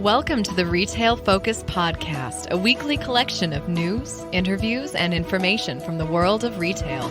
Welcome to the Retail Focus Podcast, a weekly collection of news, interviews, and information from the world of retail.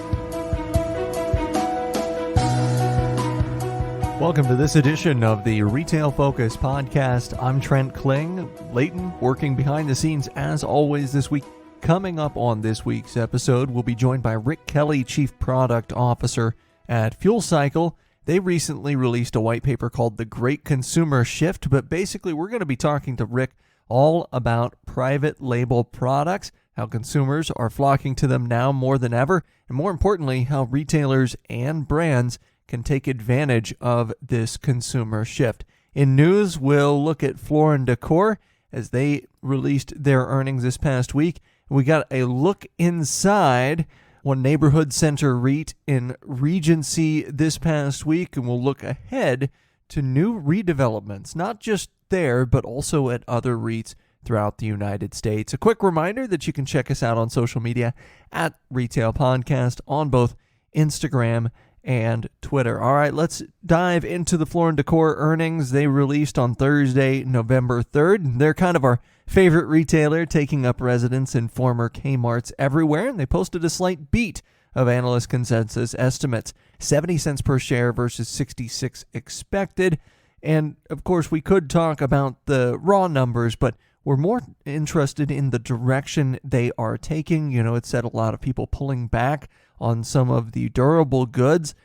Welcome to this edition of the Retail Focus Podcast. I'm Trent Kling, Leighton, working behind the scenes as always this week. Coming up on this week's episode, we'll be joined by Rick Kelly, Chief Product Officer at Fuel Cycle. They recently released a white paper called The Great Consumer Shift, but basically we're going to be talking to Rick all about private label products, how consumers are flocking to them now more than ever, and more importantly, how retailers and brands can take advantage of this consumer shift. In news, we'll look at Floor & Decor as they released their earnings this past week. We got a look inside one neighborhood center REIT in Regency this past week, and we'll look ahead to new redevelopments, not just there, but also at other REITs throughout the United States. A quick reminder that you can check us out on social media at Retail Podcast on both Instagram and Twitter. All right, let's dive into the Floor & Decor earnings. They released on Thursday, November 3rd. They're kind of our favorite retailer, taking up residence in former Kmarts everywhere, and they posted a slight beat of analyst consensus estimates, 70 cents per share versus 66 expected. And of course, we could talk about the raw numbers, but we're more interested in the direction they are taking. You know, it said a lot of people pulling back on some of the durable goods,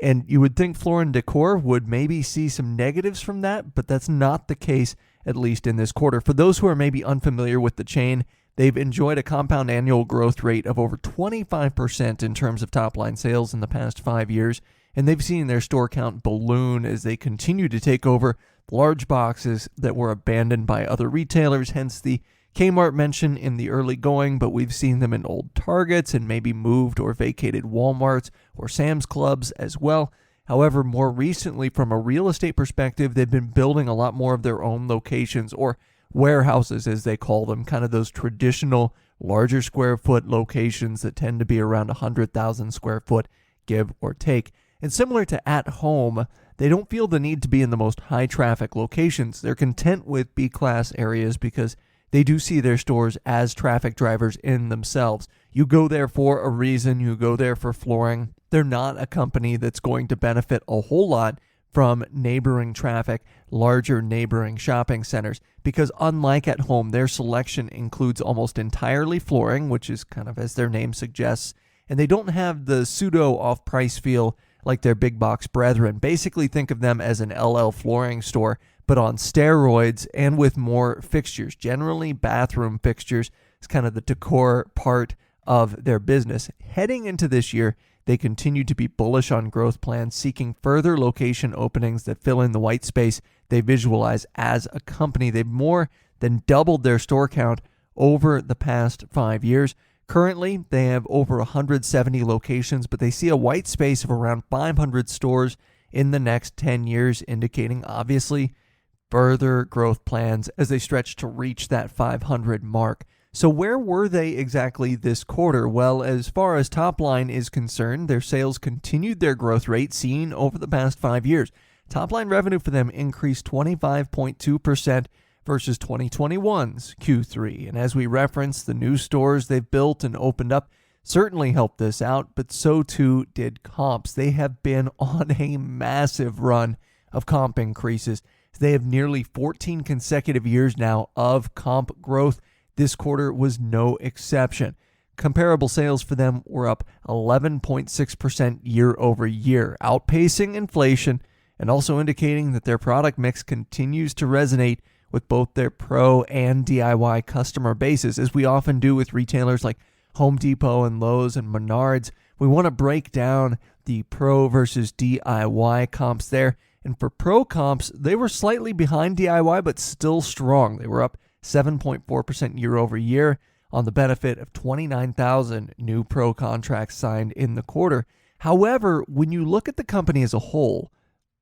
and you would think Floor & Decor would maybe see some negatives from that, but that's not the case, at least in this quarter. For those who are maybe unfamiliar with the chain, they've enjoyed a compound annual growth rate of over 25% in terms of top-line sales in the past 5 years, and they've seen their store count balloon as they continue to take over large boxes that were abandoned by other retailers, hence the Kmart mention in the early going, but we've seen them in old Targets and maybe moved or vacated Walmarts or Sam's Clubs as well. However, more recently, from a real estate perspective, they've been building a lot more of their own locations, or warehouses as they call them, kind of those traditional larger square foot locations that tend to be around 100,000 square foot, give or take. And similar to At Home, they don't feel the need to be in the most high traffic locations. They're content with B-class areas because they do see their stores as traffic drivers in themselves. You go there for a reason. You go there for flooring. They're not a company that's going to benefit a whole lot from neighboring traffic, larger neighboring shopping centers, because unlike At Home, their selection includes almost entirely flooring, which is kind of as their name suggests, and they don't have the pseudo off-price feel like their big box brethren. Basically, think of them as an LL Flooring store, but on steroids and with more fixtures. Generally, bathroom fixtures is kind of the decor part of their business. Heading into this year, they continue to be bullish on growth plans, seeking further location openings that fill in the white space they visualize as a company. They've more than doubled their store count over the past 5 years. Currently, they have over 170 locations, but they see a white space of around 500 stores in the next 10 years, indicating obviously further growth plans as they stretch to reach that 500 mark. So where were they exactly this quarter? Well, as far as top line is concerned, their sales continued their growth rate seen over the past 5 years. Top line revenue for them increased 25.2% versus 2021's Q3. And as we referenced, the new stores they've built and opened up certainly helped this out, but so too did comps. They have been on a massive run of comp increases. They have nearly 14 consecutive years now of comp growth. This quarter was no exception. Comparable sales for them were up 11.6% year over year, outpacing inflation and also indicating that their product mix continues to resonate with both their pro and DIY customer bases. As we often do with retailers like Home Depot and Lowe's and Menards, we want to break down the pro versus DIY comps there. And for pro comps, they were slightly behind DIY, but still strong. They were up 7.4% year over year on the benefit of 29,000 new pro contracts signed in the quarter. However, when you look at the company as a whole,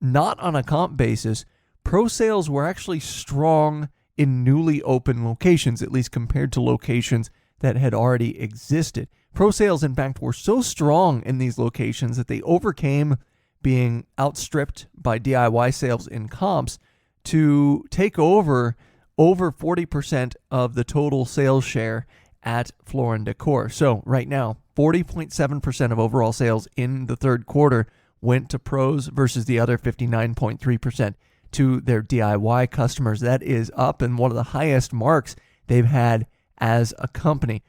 not on a comp basis, pro sales were actually strong in newly open locations, at least compared to locations that had already existed. Pro sales, in fact, were so strong in these locations that they overcame being outstripped by DIY sales in comps to take over over 40% of the total sales share at Floor & Decor. So right now, 40.7% of overall sales in the third quarter went to pros versus the other 59.3% to their DIY customers. That is up and one of the highest marks they've had as a company.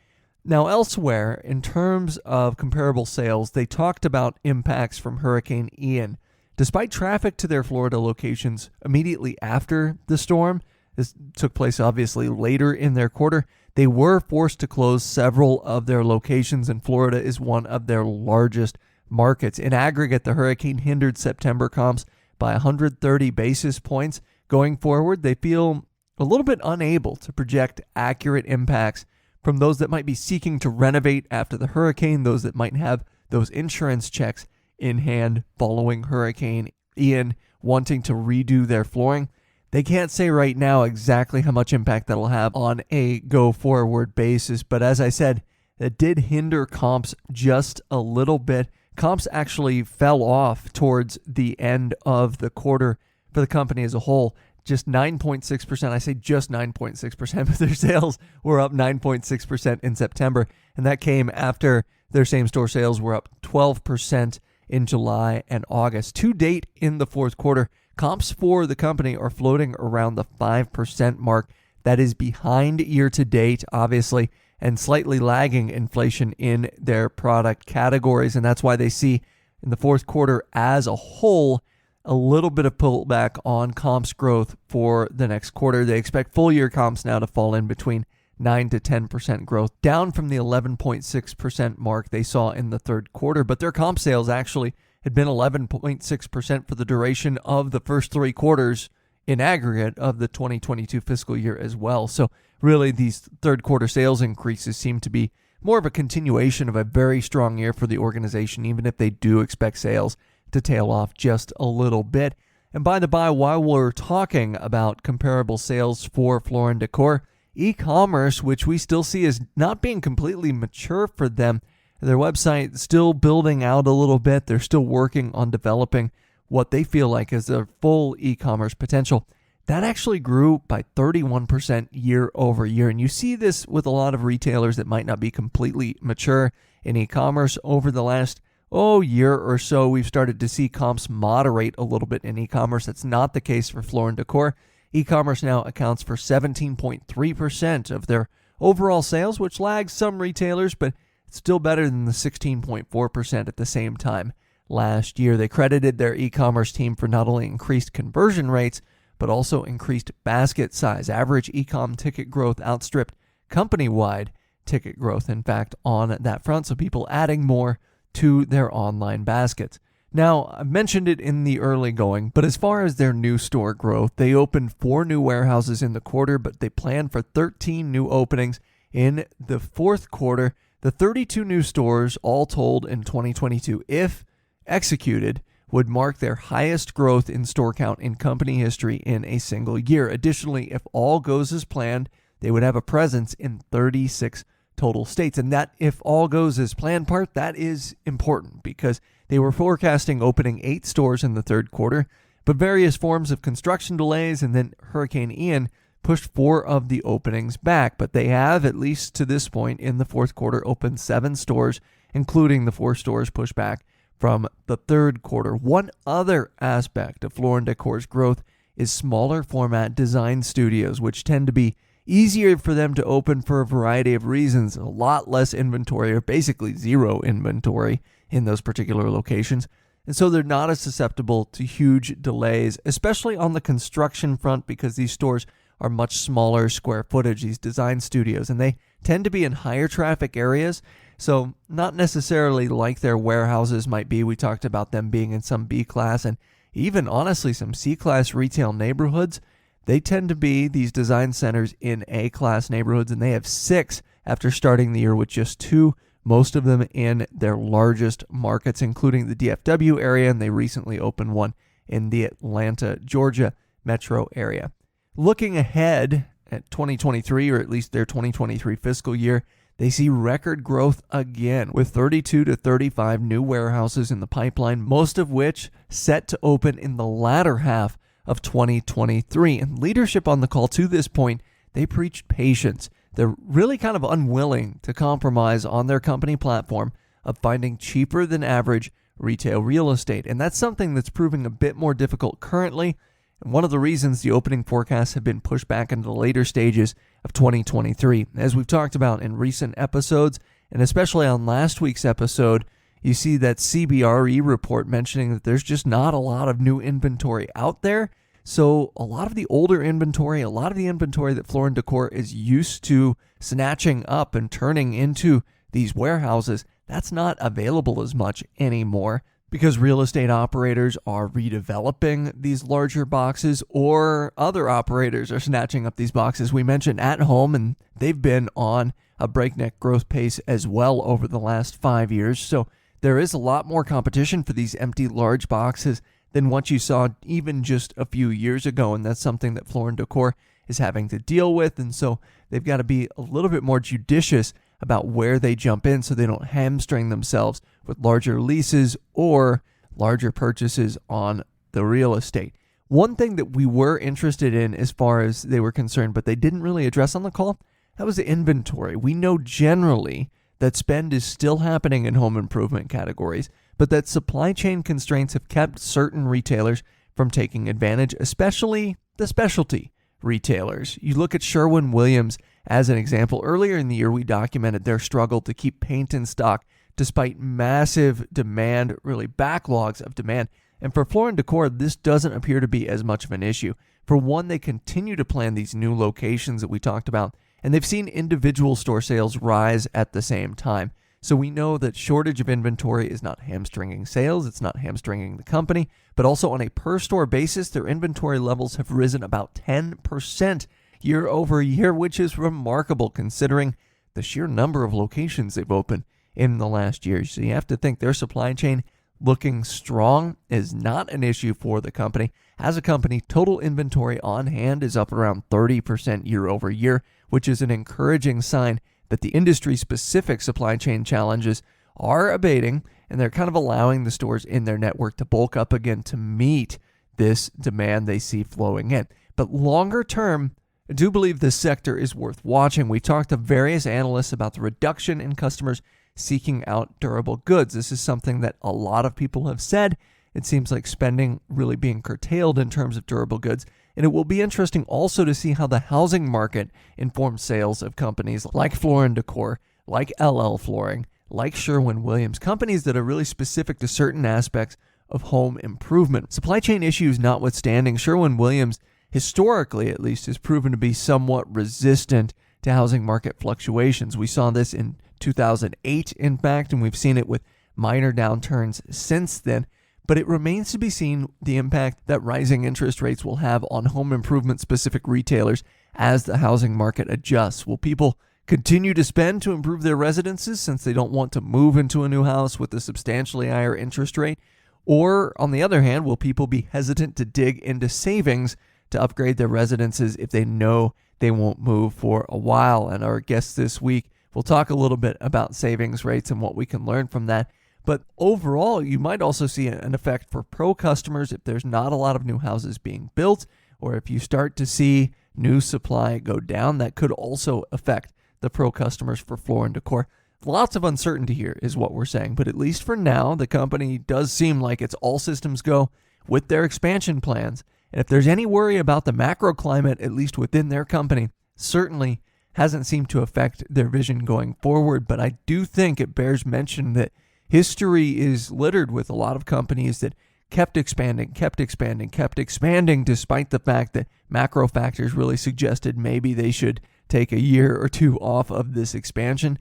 Now, elsewhere, in terms of comparable sales, they talked about impacts from Hurricane Ian. Despite traffic to their Florida locations immediately after the storm, this took place obviously later in their quarter, they were forced to close several of their locations, and Florida is one of their largest markets. In aggregate, the hurricane hindered September comps by 130 basis points. Going forward, they feel a little bit unable to project accurate impacts from those that might be seeking to renovate after the hurricane, those that might have those insurance checks in hand following Hurricane Ian wanting to redo their flooring. They can't say right now exactly how much impact that'll have on a go-forward basis, but as I said, that did hinder comps just a little bit. Comps actually fell off towards the end of the quarter for the company as a whole. Just 9.6%. I say just 9.6%, but their sales were up 9.6% in September, and that came after their same-store sales were up 12% in July and August. To date in the fourth quarter, comps for the company are floating around the 5% mark. That is behind year-to-date, obviously, and slightly lagging inflation in their product categories, and that's why they see in the fourth quarter as a whole a little bit of pullback on comps growth for the next quarter. They expect full-year comps now to fall in between 9 to 10% growth, down from the 11.6% mark they saw in the third quarter, but their comp sales actually had been 11.6% for the duration of the first three quarters in aggregate of the 2022 fiscal year as well. So really, these third quarter sales increases seem to be more of a continuation of a very strong year for the organization, even if they do expect sales to tail off just a little bit. And by the by, while we're talking about comparable sales for Floor & Decor, e-commerce, which we still see as not being completely mature for them, their website still building out a little bit. They're still working on developing what they feel like is their full e-commerce potential. That actually grew by 31% year over year. And you see this with a lot of retailers that might not be completely mature in e-commerce. Over the last year or so, we've started to see comps moderate a little bit in e-commerce. That's not the case for Floor & Decor. E-commerce now accounts for 17.3% of their overall sales, which lags some retailers, but it's still better than the 16.4% at the same time last year. They credited their e-commerce team for not only increased conversion rates, but also increased basket size. Average e-com ticket growth outstripped company-wide ticket growth, in fact, on that front, so people adding more to their online baskets. Now, I mentioned it in the early going, but as far as their new store growth, they opened 4 new warehouses in the quarter, but they plan for 13 new openings in the fourth quarter. The 32 new stores, all told in 2022, if executed, would mark their highest growth in store count in company history in a single year. Additionally, if all goes as planned, they would have a presence in 36 total states. And that if all goes as planned part, that is important because they were forecasting opening 8 stores in the third quarter, but various forms of construction delays and then Hurricane Ian pushed 4 of the openings back. But they have, at least to this point in the fourth quarter, opened 7 stores, including the 4 stores pushed back from the third quarter. One other aspect of Floor & Decor's growth is smaller format design studios, which tend to be easier for them to open for a variety of reasons. A lot less inventory, or basically zero inventory in those particular locations. And so they're not as susceptible to huge delays, especially on the construction front, because these stores are much smaller square footage, these design studios, and they tend to be in higher traffic areas. So not necessarily like their warehouses might be. We talked about them being in some B class and even honestly some C class retail neighborhoods. They tend to be these design centers in A class neighborhoods, and they have 6 after starting the year with just 2, most of them in their largest markets, including the DFW area, and they recently opened one in the Atlanta, Georgia metro area. Looking ahead at 2023, or at least their 2023 fiscal year, they see record growth again with 32 to 35 new warehouses in the pipeline, most of which set to open in the latter half of 2023. And leadership on the call to this point, they preached patience. They're really kind of unwilling to compromise on their company platform of finding cheaper than average retail real estate. And that's something that's proving a bit more difficult currently. And one of the reasons the opening forecasts have been pushed back into the later stages of 2023. As we've talked about in recent episodes, and especially on last week's episode, you see that CBRE report mentioning that there's just not a lot of new inventory out there. So a lot of the older inventory, a lot of the inventory that Floor & Decor is used to snatching up and turning into these warehouses, that's not available as much anymore because real estate operators are redeveloping these larger boxes, or other operators are snatching up these boxes. We mentioned At Home, and they've been on a breakneck growth pace as well over the last 5 years. So there is a lot more competition for these empty large boxes than what you saw even just a few years ago, and that's something that Floor & Decor is having to deal with, and so they've got to be a little bit more judicious about where they jump in so they don't hamstring themselves with larger leases or larger purchases on the real estate. One thing that we were interested in as far as they were concerned, but they didn't really address on the call, that was the inventory. We know generally that spend is still happening in home improvement categories, but that supply chain constraints have kept certain retailers from taking advantage, especially the specialty retailers. You look at Sherwin-Williams as an example. Earlier in the year, we documented their struggle to keep paint in stock despite massive demand, really backlogs of demand. And for Floor & Decor, this doesn't appear to be as much of an issue. For one, they continue to plan these new locations that we talked about, and they've seen individual store sales rise at the same time. So we know that shortage of inventory is not hamstringing sales, it's not hamstringing the company, but also on a per store basis, their inventory levels have risen about 10% year over year, which is remarkable considering the sheer number of locations they've opened in the last year. So you have to think their supply chain looking strong is not an issue for the company. As a company, total inventory on hand is up around 30% year over year, which is an encouraging sign that the industry-specific supply chain challenges are abating, and they're kind of allowing the stores in their network to bulk up again to meet this demand they see flowing in. But longer term, I do believe this sector is worth watching. We talked to various analysts about the reduction in customers seeking out durable goods. This is something that a lot of people have said. It seems like spending really being curtailed in terms of durable goods. And it will be interesting also to see how the housing market informs sales of companies like Floor & Decor, like LL Flooring, like Sherwin-Williams, companies that are really specific to certain aspects of home improvement. Supply chain issues notwithstanding, Sherwin-Williams, historically at least, has proven to be somewhat resistant to housing market fluctuations. We saw this in 2008, in fact, and we've seen it with minor downturns since then. But it remains to be seen the impact that rising interest rates will have on home improvement specific retailers as the housing market adjusts. Will people continue to spend to improve their residences since they don't want to move into a new house with a substantially higher interest rate? Or, on the other hand, will people be hesitant to dig into savings to upgrade their residences if they know they won't move for a while? And our guest this week will talk a little bit about savings rates and what we can learn from that. But overall, you might also see an effect for pro customers if there's not a lot of new houses being built, or if you start to see new supply go down, that could also affect the pro customers for Floor & Decor. Lots of uncertainty here is what we're saying, but at least for now, the company does seem like it's all systems go with their expansion plans. And if there's any worry about the macro climate, at least within their company, certainly hasn't seemed to affect their vision going forward. But I do think it bears mention that history is littered with a lot of companies that kept expanding despite the fact that macro factors really suggested maybe they should take a year or two off of this expansion.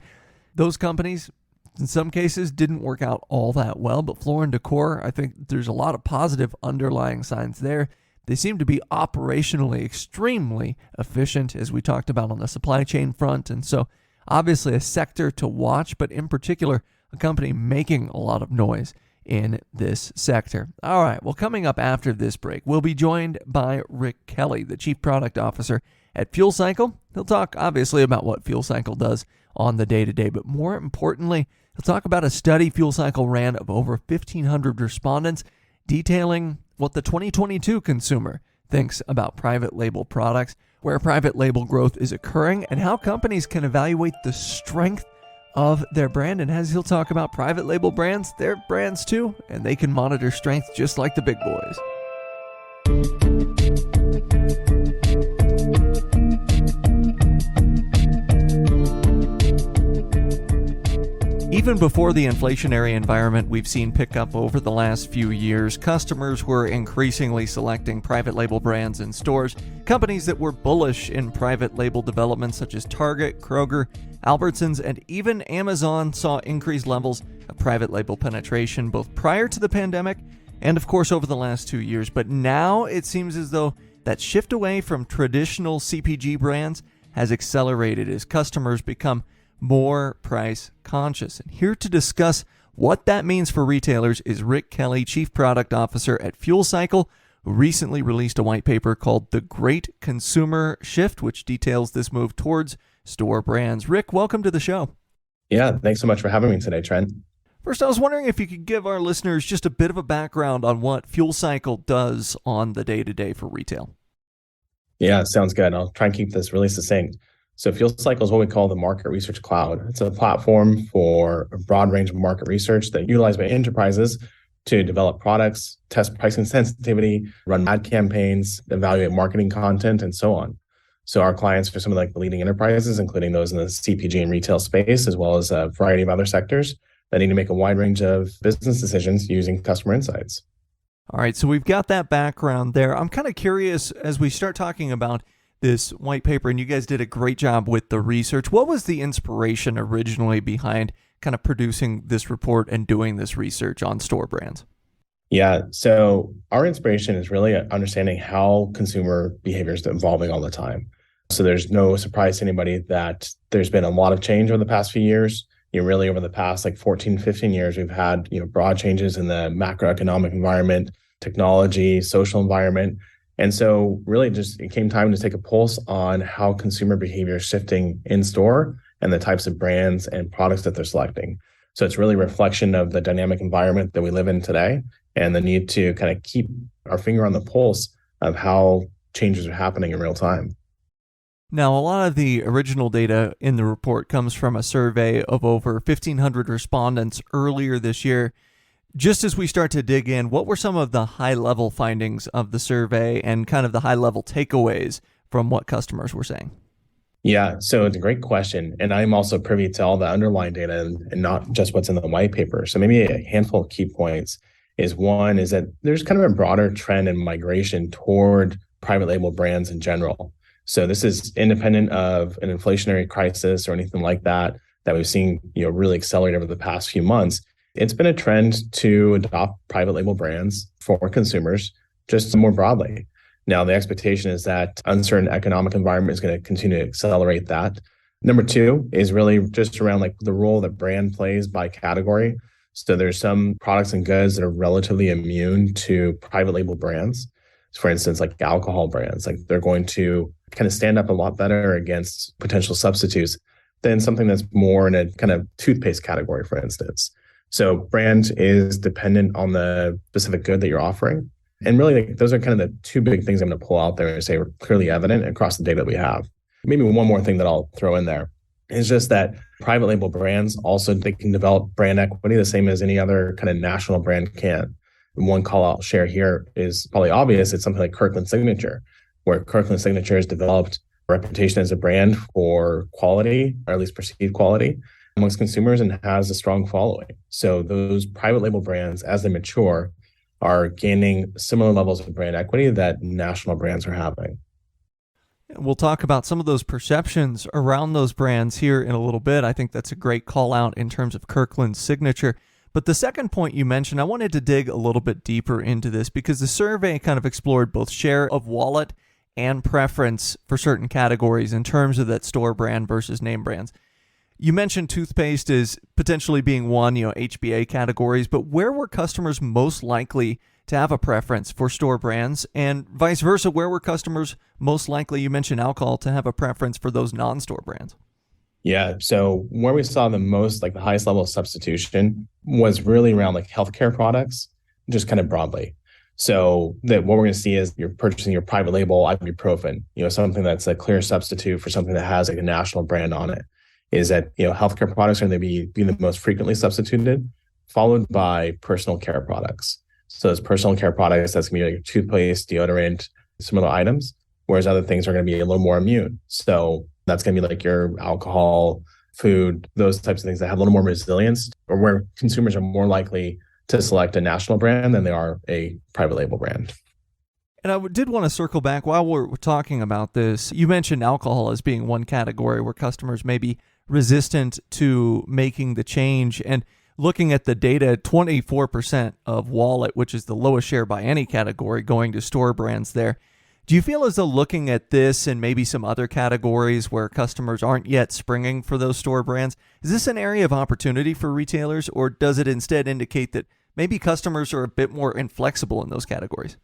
Those companies, in some cases, didn't work out all that well, but Floor & Decor, I think there's a lot of positive underlying signs there. They seem to be operationally extremely efficient, as we talked about on the supply chain front, and so obviously a sector to watch, but in particular, a company making a lot of noise in this sector. All right, well, coming up after this break, we'll be joined by Rick Kelly, the Chief Product Officer at Fuel Cycle. He'll talk, obviously, about what Fuel Cycle does on the day-to-day, but more importantly, he'll talk about a study Fuel Cycle ran of over 1,500 respondents detailing what the 2022 consumer thinks about private label products, where private label growth is occurring, and how companies can evaluate the strength of their brand. And as he'll talk about private label brands, they're brands too, and they can monitor strength just like the big boys. Even before the inflationary environment we've seen pick up over the last few years, customers were increasingly selecting private label brands in stores. Companies that were bullish in private label development, such as Target, Kroger, Albertsons, and even Amazon, saw increased levels of private label penetration both prior to the pandemic and, of course, over the last 2 years. But now it seems as though that shift away from traditional CPG brands has accelerated as customers become more price conscious. And here to discuss what that means for retailers is Rick Kelly, Chief Product Officer at Fuel Cycle, who recently released a white paper called The Great Consumer Shift, which details this move towards store brands. Rick, welcome to the show. Yeah, thanks so much for having me today, Trent. First, I was wondering if you could give our listeners just a bit of a background on what Fuel Cycle does on the day-to-day for retail. Yeah, sounds good. I'll try and keep this really succinct. So Fuel Cycle is what we call the Market Research Cloud. It's a platform for a broad range of market research that utilized by enterprises to develop products, test pricing sensitivity, run ad campaigns, evaluate marketing content, and so on. So our clients for some of the leading enterprises, including those in the CPG and retail space, as well as a variety of other sectors that need to make a wide range of business decisions using customer insights. All right, so we've got that background there. I'm kind of curious as we start talking about this white paper, and you guys did a great job with the research. What was the inspiration originally behind kind of producing this report and doing this research on store brands? Yeah, so our inspiration is really understanding how consumer behavior is evolving all the time. So there's no surprise to anybody that there's been a lot of change over the past few years. Really over the past 14, 15 years, we've had broad changes in the macroeconomic environment, technology, social environment. And so really it came time to take a pulse on how consumer behavior is shifting in store and the types of brands and products that they're selecting. So it's really a reflection of the dynamic environment that we live in today and the need to kind of keep our finger on the pulse of how changes are happening in real time. Now, a lot of the original data in the report comes from a survey of over 1,500 respondents earlier this year. Just as we start to dig in, what were some of the high-level findings of the survey and kind of the high-level takeaways from what customers were saying? Yeah, so it's a great question. And I'm also privy to all the underlying data and not just what's in the white paper. So maybe a handful of key points is one is that there's kind of a broader trend in migration toward private label brands in general. So this is independent of an inflationary crisis or anything like that we've seen really accelerate over the past few months. It's been a trend to adopt private label brands for consumers just more broadly. Now, the expectation is that uncertain economic environment is going to continue to accelerate that. Number two is really just around the role that brand plays by category. So there's some products and goods that are relatively immune to private label brands. For instance, like alcohol brands, they're going to kind of stand up a lot better against potential substitutes than something that's more in a kind of toothpaste category, for instance. So brand is dependent on the specific good that you're offering. And really, those are kind of the two big things I'm going to pull out there and say are clearly evident across the data that we have. Maybe one more thing that I'll throw in there is just that private label brands also, they can develop brand equity the same as any other kind of national brand can. And one call I'll share here is probably obvious. It's something like Kirkland Signature, where Kirkland Signature has developed a reputation as a brand for quality, or at least perceived quality, amongst consumers and has a strong following. So those private label brands, as they mature, are gaining similar levels of brand equity that national brands are having. We'll talk about some of those perceptions around those brands here in a little bit. I think that's a great call out in terms of Kirkland's Signature. But the second point you mentioned, I wanted to dig a little bit deeper into this because the survey kind of explored both share of wallet and preference for certain categories in terms of that store brand versus name brands. You mentioned toothpaste as potentially being one, HBA categories, but where were customers most likely to have a preference for store brands, and vice versa, where were customers most likely, you mentioned alcohol, to have a preference for those non-store brands? Yeah, so where we saw the most, the highest level of substitution was really around healthcare products, just kind of broadly. So that what we're going to see is you're purchasing your private label ibuprofen, something that's a clear substitute for something that has like a national brand on it. Is that, healthcare products are going to be the most frequently substituted, followed by personal care products. So those personal care products, that's going to be like toothpaste, deodorant, similar items, whereas other things are going to be a little more immune. So that's going to be like your alcohol, food, those types of things that have a little more resilience, or where consumers are more likely to select a national brand than they are a private label brand. And I did want to circle back while we're talking about this. You mentioned alcohol as being one category where customers may be resistant to making the change. And looking at the data, 24% of wallet, which is the lowest share by any category, going to store brands there. Do you feel as though looking at this and maybe some other categories where customers aren't yet springing for those store brands, is this an area of opportunity for retailers, or does it instead indicate that maybe customers are a bit more inflexible in those categories?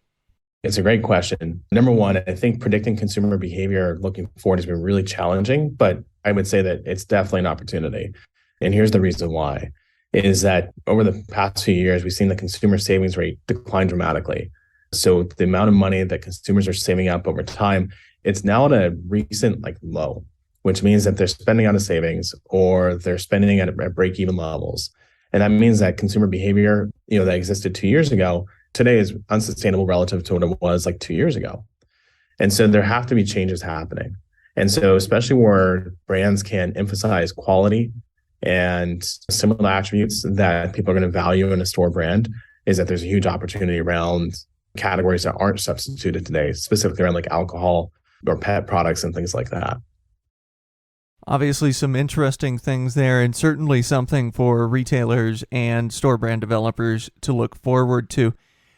It's a great question. Number one, I think predicting consumer behavior looking forward has been really challenging, but I would say that it's definitely an opportunity. And here's the reason why, is that over the past few years, we've seen the consumer savings rate decline dramatically. So the amount of money that consumers are saving up over time, it's now at a recent low, which means that they're spending out of savings or they're spending at break-even levels. And that means that consumer behavior, that existed 2 years ago, today is unsustainable relative to what it was 2 years ago. And so there have to be changes happening. And so especially where brands can emphasize quality and similar attributes that people are going to value in a store brand, is that there's a huge opportunity around categories that aren't substituted today, specifically around alcohol or pet products and things like that. Obviously, some interesting things there, and certainly something for retailers and store brand developers to look forward to.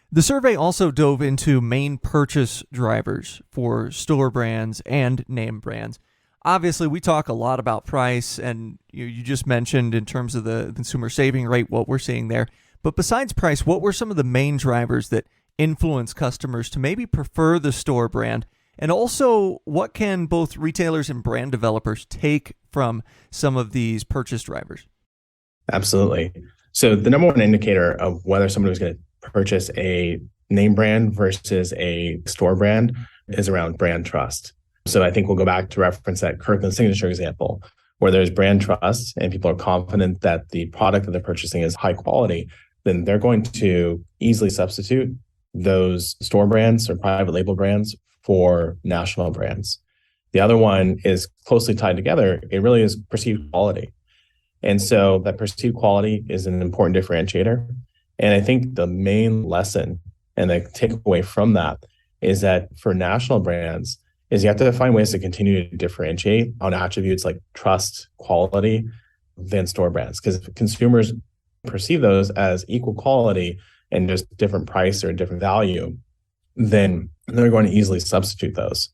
The survey also dove into main purchase drivers for store brands and name brands. Obviously, we talk a lot about price, and you just mentioned in terms of the consumer saving rate, what we're seeing there. But besides price, what were some of the main drivers that influence customers to maybe prefer the store brand? And also, what can both retailers and brand developers take from some of these purchase drivers? Absolutely. So the number one indicator of whether somebody was going to purchase a name brand versus a store brand is around brand trust. So I think we'll go back to reference that Kirkland Signature example, where there's brand trust and people are confident that the product that they're purchasing is high quality, then they're going to easily substitute those store brands or private label brands for national brands. The other one is closely tied together. It really is perceived quality. And so that perceived quality is an important differentiator. And I think the main lesson and the takeaway from that is that for national brands is you have to find ways to continue to differentiate on attributes like trust, quality than store brands. Because if consumers perceive those as equal quality and just different price or different value, then they're going to easily substitute those,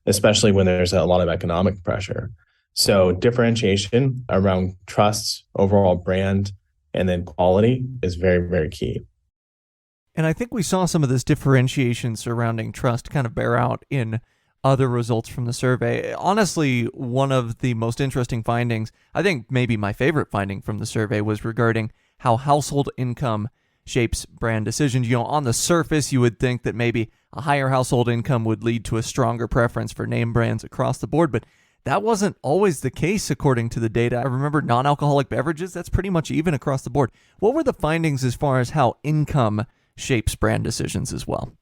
especially when there's a lot of economic pressure. So differentiation around trust, overall brand, and then quality is very, very key. And I think we saw some of this differentiation surrounding trust kind of bear out in other results from the survey. Honestly, one of the most interesting findings, I think maybe my favorite finding from the survey, was regarding how household income shapes brand decisions. On the surface, you would think that maybe a higher household income would lead to a stronger preference for name brands across the board, but that wasn't always the case according to the data. I remember non-alcoholic beverages, that's pretty much even across the board. What were the findings as far as how income shapes brand decisions as well?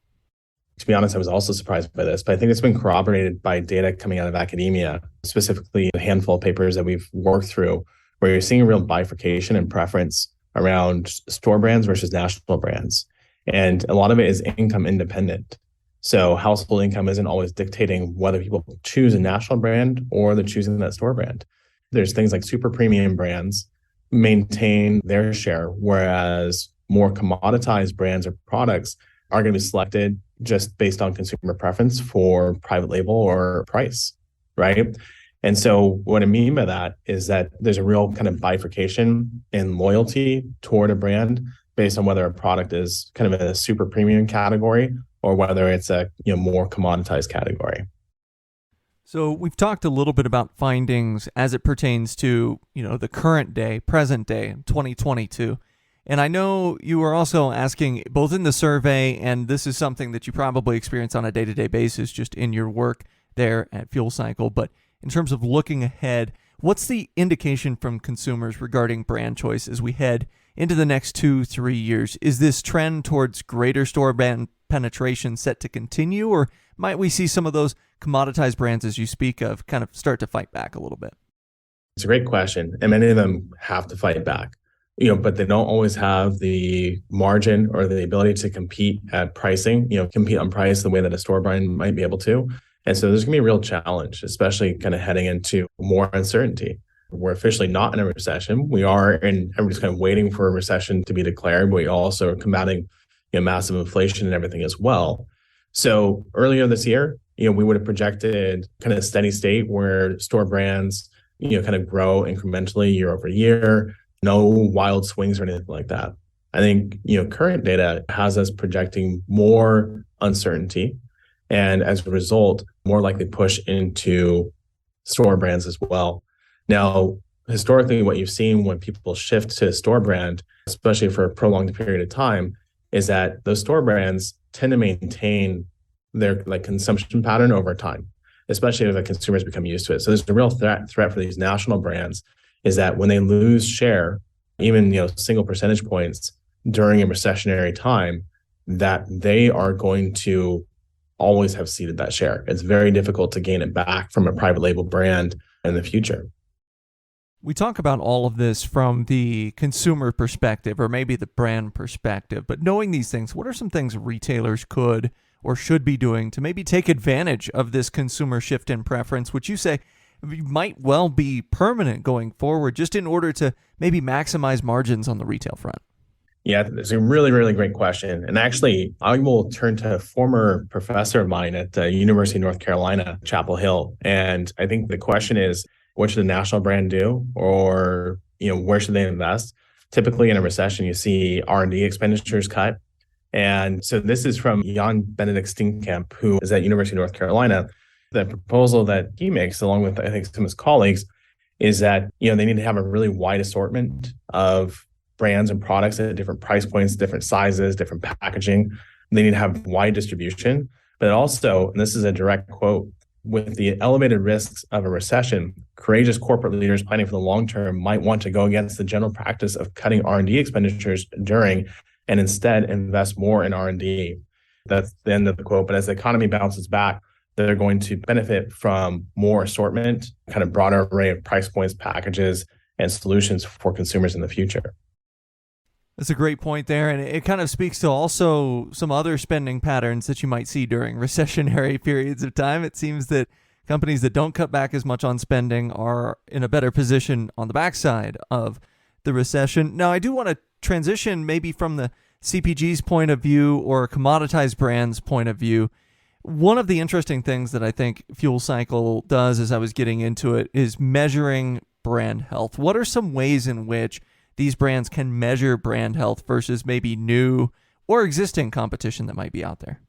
To be honest, I was also surprised by this, but I think it's been corroborated by data coming out of academia, specifically a handful of papers that we've worked through, where you're seeing a real bifurcation and preference around store brands versus national brands. And a lot of it is income independent. So household income isn't always dictating whether people choose a national brand or they're choosing that store brand. There's things like super premium brands maintain their share, whereas more commoditized brands or products are going to be selected just based on consumer preference for private label or price, right? And so what I mean by that is that there's a real kind of bifurcation in loyalty toward a brand based on whether a product is kind of in a super premium category or whether it's a more commoditized category. So we've talked a little bit about findings as it pertains to the current day, present day, 2022. And I know you were also asking, both in the survey, and this is something that you probably experience on a day-to-day basis just in your work there at Fuel Cycle, but in terms of looking ahead, what's the indication from consumers regarding brand choice as we head into the next 2-3 years? Is this trend towards greater store brand penetration set to continue, or might we see some of those commoditized brands, as you speak of, kind of start to fight back a little bit? It's a great question, and many of them have to fight back, but they don't always have the margin or the ability to compete at pricing, compete on price the way that a store brand might be able to. And so there's going to be a real challenge, especially kind of heading into more uncertainty. We're officially not in a recession. We are, and everybody's kind of waiting for a recession to be declared, but we also are combating massive inflation and everything as well. So earlier this year, we would have projected kind of a steady state where store brands, kind of grow incrementally year over year, no wild swings or anything like that. I think, current data has us projecting more uncertainty, and as a result, more likely push into store brands as well. Now, historically, what you've seen when people shift to store brand, especially for a prolonged period of time, is that those store brands tend to maintain their consumption pattern over time, especially as the consumers become used to it. So there's a real threat for these national brands is that when they lose share, even single percentage points during a recessionary time, that they are going to always have ceded that share. It's very difficult to gain it back from a private label brand in the future. We talk about all of this from the consumer perspective, or maybe the brand perspective, but knowing these things, what are some things retailers could or should be doing to maybe take advantage of this consumer shift in preference, which you say might well be permanent going forward, just in order to maybe maximize margins on the retail front? Yeah, it's a really, really great question. And actually, I will turn to a former professor of mine at the University of North Carolina, Chapel Hill. And I think the question is, what should a national brand do? Or, where should they invest? Typically in a recession, you see R&D expenditures cut. And so this is from Jan Benedict Steenkamp, who is at University of North Carolina. The proposal that he makes, along with, I think, some of his colleagues, is that, they need to have a really wide assortment of brands and products at different price points, different sizes, different packaging. They need to have wide distribution, but also, and this is a direct quote, with the elevated risks of a recession, courageous corporate leaders planning for the long term might want to go against the general practice of cutting R&D expenditures during, and instead invest more in R&D. That's the end of the quote. But as the economy bounces back, they're going to benefit from more assortment, kind of broader array of price points, packages, and solutions for consumers in the future. That's a great point there, and it kind of speaks to also some other spending patterns that you might see during recessionary periods of time. It seems that companies that don't cut back as much on spending are in a better position on the backside of the recession. Now, I do want to transition maybe from the CPG's point of view or commoditized brands' point of view. One of the interesting things that I think Fuel Cycle does, as I was getting into it, is measuring brand health. What are some ways in which these brands can measure brand health versus maybe new or existing competition that might be out there?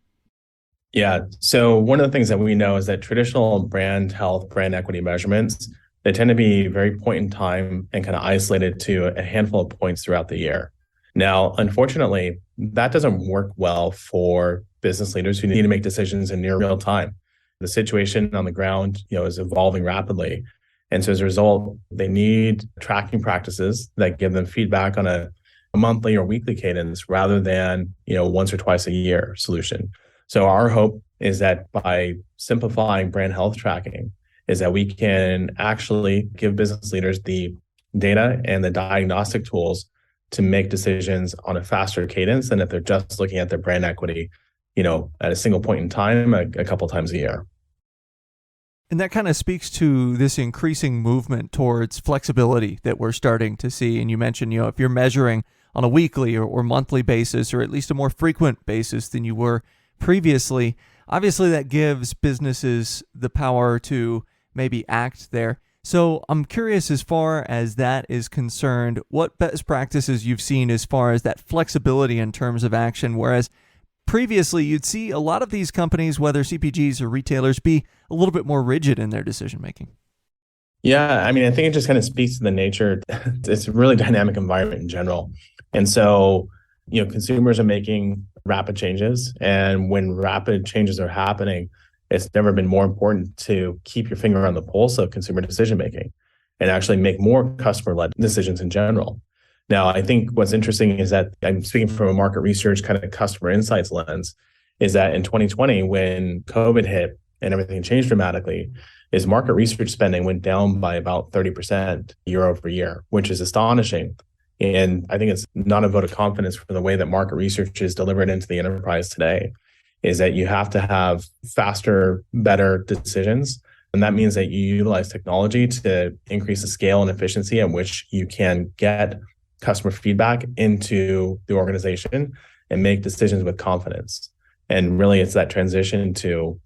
Yeah. So one of the things that we know is that traditional brand health, brand equity measurements, they tend to be very point in time and kind of isolated to a handful of points throughout the year. Now, unfortunately, that doesn't work well for business leaders who need to make decisions in near real time. The situation on the ground, is evolving rapidly. And so as a result, they need tracking practices that give them feedback on a monthly or weekly cadence rather than, once or twice a year solution. So our hope is that by simplifying brand health tracking, is that we can actually give business leaders the data and the diagnostic tools to make decisions on a faster cadence than if they're just looking at their brand equity, at a single point in time, a couple times a year. And that kind of speaks to this increasing movement towards flexibility that we're starting to see. And you mentioned, if you're measuring on a weekly or monthly basis, or at least a more frequent basis than you were previously, obviously that gives businesses the power to maybe act there. So I'm curious, as far as that is concerned, what best practices you've seen as far as that flexibility in terms of action, whereas previously you'd see a lot of these companies, whether CPGs or retailers, be a little bit more rigid in their decision making. Yeah, I think it just kind of speaks to the nature. It's a really dynamic environment in general. And so, consumers are making rapid changes. And when rapid changes are happening, it's never been more important to keep your finger on the pulse of consumer decision making and actually make more customer-led decisions in general. Now, I think what's interesting is that I'm speaking from a market research kind of customer insights lens, is that in 2020, when COVID hit and everything changed dramatically, is market research spending went down by about 30% year over year, which is astonishing. And I think it's not a vote of confidence for the way that market research is delivered into the enterprise today, is that you have to have faster, better decisions. And that means that you utilize technology to increase the scale and efficiency at which you can get customer feedback into the organization and make decisions with confidence. And really, it's that transition to,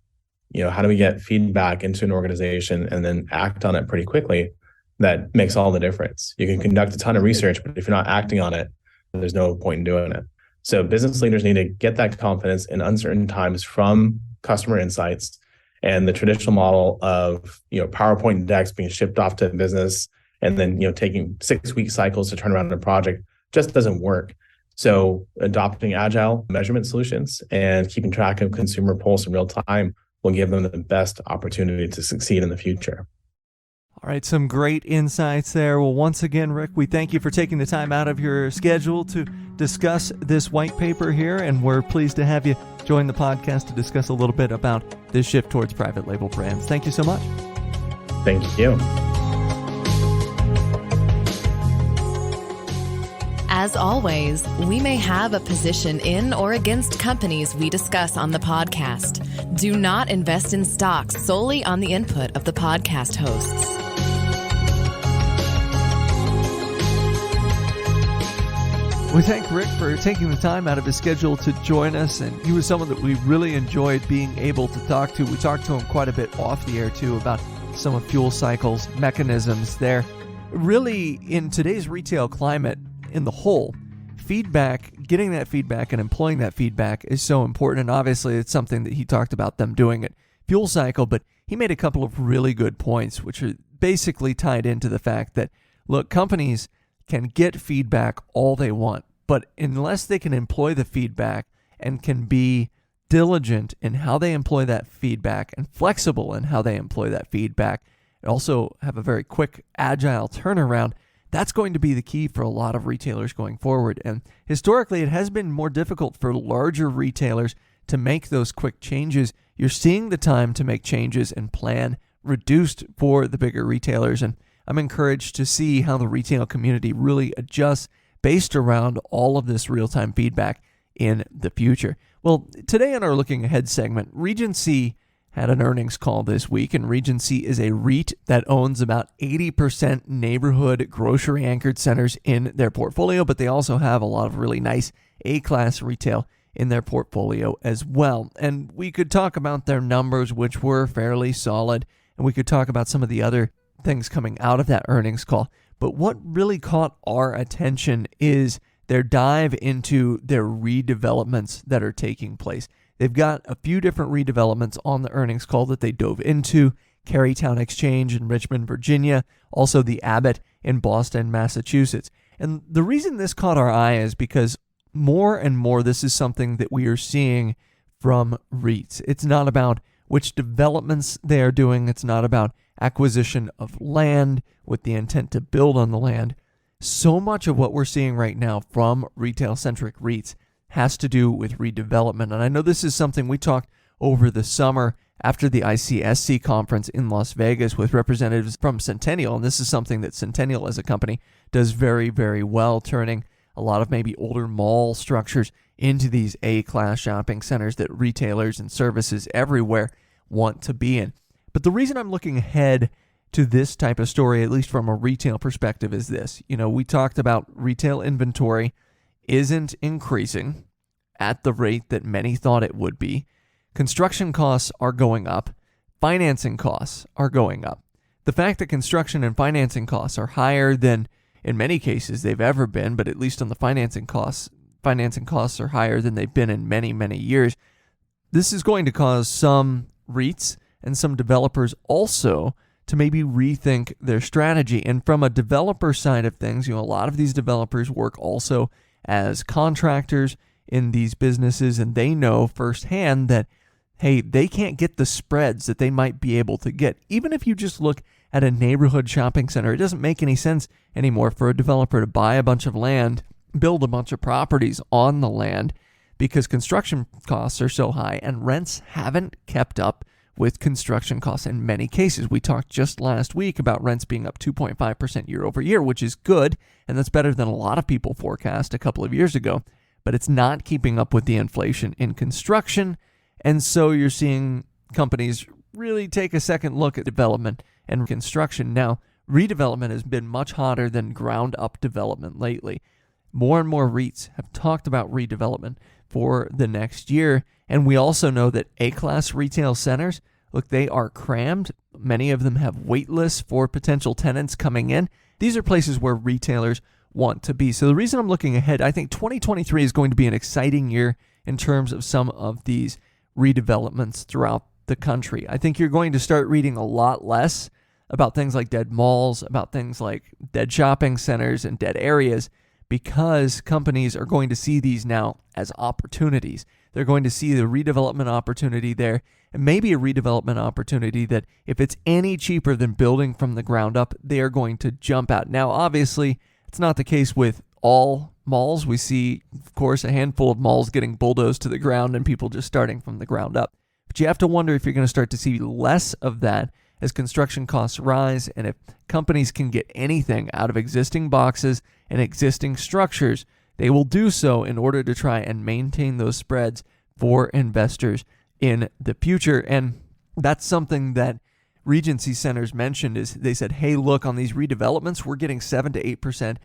how do we get feedback into an organization and then act on it pretty quickly that makes all the difference. You can conduct a ton of research, but if you're not acting on it, there's no point in doing it. So business leaders need to get that confidence in uncertain times from customer insights. And the traditional model of, PowerPoint decks being shipped off to business and then, taking 6-week cycles to turn around a project just doesn't work. So adopting agile measurement solutions and keeping track of consumer pulse in real time will give them the best opportunity to succeed in the future. All right, some great insights there. Well, once again, Rick, we thank you for taking the time out of your schedule to discuss this white paper here, and we're pleased to have you join the podcast to discuss a little bit about this shift towards private label brands. Thank you so much. Thank you. As always, we may have a position in or against companies we discuss on the podcast. Do not invest in stocks solely on the input of the podcast hosts. We thank Rick for taking the time out of his schedule to join us, and he was someone that we really enjoyed being able to talk to. We talked to him quite a bit off the air, too, about some of fuel cycles, mechanisms there. Really, in today's retail climate, in the whole, feedback, getting that feedback and employing that feedback is so important. And obviously, it's something that he talked about them doing at Fuel Cycle, but he made a couple of really good points, which are basically tied into the fact that, look, companies can get feedback all they want, but unless they can employ the feedback and can be diligent in how they employ that feedback and flexible in how they employ that feedback, and also have a very quick, agile turnaround, that's going to be the key for a lot of retailers going forward. And historically, it has been more difficult for larger retailers to make those quick changes. You're seeing the time to make changes and plan reduced for the bigger retailers. And I'm encouraged to see how the retail community really adjusts based around all of this real-time feedback in the future. Well, today in our Looking Ahead segment, Regency had an earnings call this week, and Regency is a REIT that owns about 80% neighborhood grocery-anchored centers in their portfolio, but they also have a lot of really nice A-class retail in their portfolio as well. And we could talk about their numbers, which were fairly solid, and we could talk about some of the other things coming out of that earnings call. But what really caught our attention is their dive into their redevelopments that are taking place. They've got a few different redevelopments on the earnings call that they dove into. Carytown Exchange in Richmond, Virginia, also the Abbott in Boston, Massachusetts. And the reason this caught our eye is because more and more this is something that we are seeing from REITs. It's not about which developments they are doing. It's not about acquisition of land with the intent to build on the land. So much of what we're seeing right now from retail-centric REITs has to do with redevelopment. And I know this is something we talked over the summer after the ICSC conference in Las Vegas with representatives from Centennial. And this is something that Centennial as a company does very, very well, turning a lot of maybe older mall structures into these A-class shopping centers that retailers and services everywhere want to be in. But the reason I'm looking ahead to this type of story, at least from a retail perspective, is this. We talked about retail inventory isn't increasing at the rate that many thought it would be. Construction costs are going up. Financing costs are going up. The fact that construction and financing costs are higher than, in many cases, they've ever been, but at least on the financing costs are higher than they've been in many, many years. This is going to cause some REITs and some developers also to maybe rethink their strategy. And from a developer side of things, a lot of these developers work also as contractors in these businesses, and they know firsthand that, hey, they can't get the spreads that they might be able to get. Even if you just look at a neighborhood shopping center, it doesn't make any sense anymore for a developer to buy a bunch of land, build a bunch of properties on the land, because construction costs are so high and rents haven't kept up with construction costs in many cases. We talked just last week about rents being up 2.5% year over year, which is good, and that's better than a lot of people forecast a couple of years ago, but it's not keeping up with the inflation in construction, and so you're seeing companies really take a second look at development and construction. Now, redevelopment has been much hotter than ground-up development lately. More and more REITs have talked about redevelopment for the next year, and we also know that A-class retail centers, look, they are crammed. Many of them have wait lists for potential tenants coming in. These are places where retailers want to be. So the reason I'm looking ahead, I think 2023 is going to be an exciting year in terms of some of these redevelopments throughout the country. I think you're going to start reading a lot less about things like dead malls, about things like dead shopping centers and dead areas, because companies are going to see these now as opportunities. They're going to see the redevelopment opportunity there, and maybe a redevelopment opportunity that if it's any cheaper than building from the ground up, they are going to jump out. Now, obviously, it's not the case with all malls. We see, of course, a handful of malls getting bulldozed to the ground and people just starting from the ground up. But you have to wonder if you're going to start to see less of that as construction costs rise, and if companies can get anything out of existing boxes and existing structures, they will do so in order to try and maintain those spreads for investors in the future. And that's something that Regency Centers mentioned, is they said, hey, look, on these redevelopments, we're getting 7 to 8%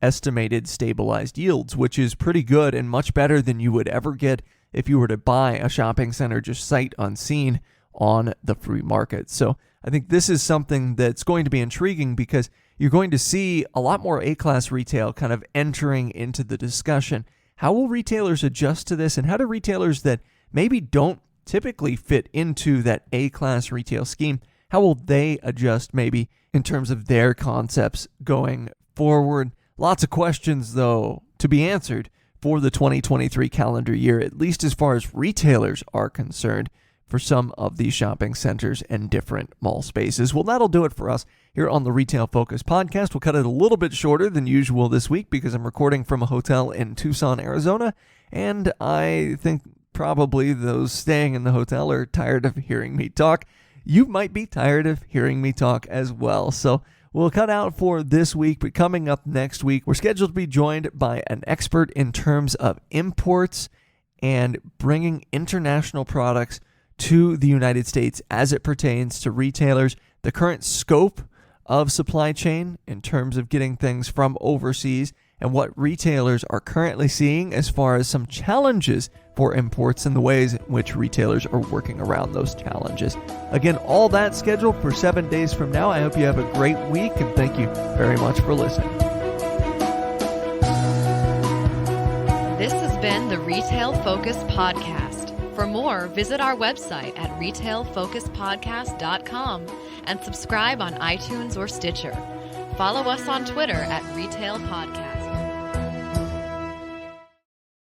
estimated stabilized yields, which is pretty good and much better than you would ever get if you were to buy a shopping center just sight unseen on the free market. So I think this is something that's going to be intriguing, because you're going to see a lot more A-class retail kind of entering into the discussion. How will retailers adjust to this, and how do retailers that maybe don't typically fit into that A-class retail scheme, how will they adjust maybe in terms of their concepts going forward? Lots of questions, though, to be answered for the 2023 calendar year, at least as far as retailers are concerned, for some of these shopping centers and different mall spaces. Well, that'll do it for us here on the Retail Focus podcast. We'll cut it a little bit shorter than usual this week because I'm recording from a hotel in Tucson, Arizona, and I think probably those staying in the hotel are tired of hearing me talk. You might be tired of hearing me talk as well. So we'll cut out for this week, but coming up next week, we're scheduled to be joined by an expert in terms of imports and bringing international products to the United States as it pertains to retailers, the current scope of supply chain in terms of getting things from overseas, and what retailers are currently seeing as far as some challenges for imports and the ways in which retailers are working around those challenges. Again, all that scheduled for 7 days from now. I hope you have a great week, and thank you very much for listening. This has been the Retail Focus Podcast. For more, visit our website at retailfocuspodcast.com and subscribe on iTunes or Stitcher. Follow us on Twitter at Retail Podcast.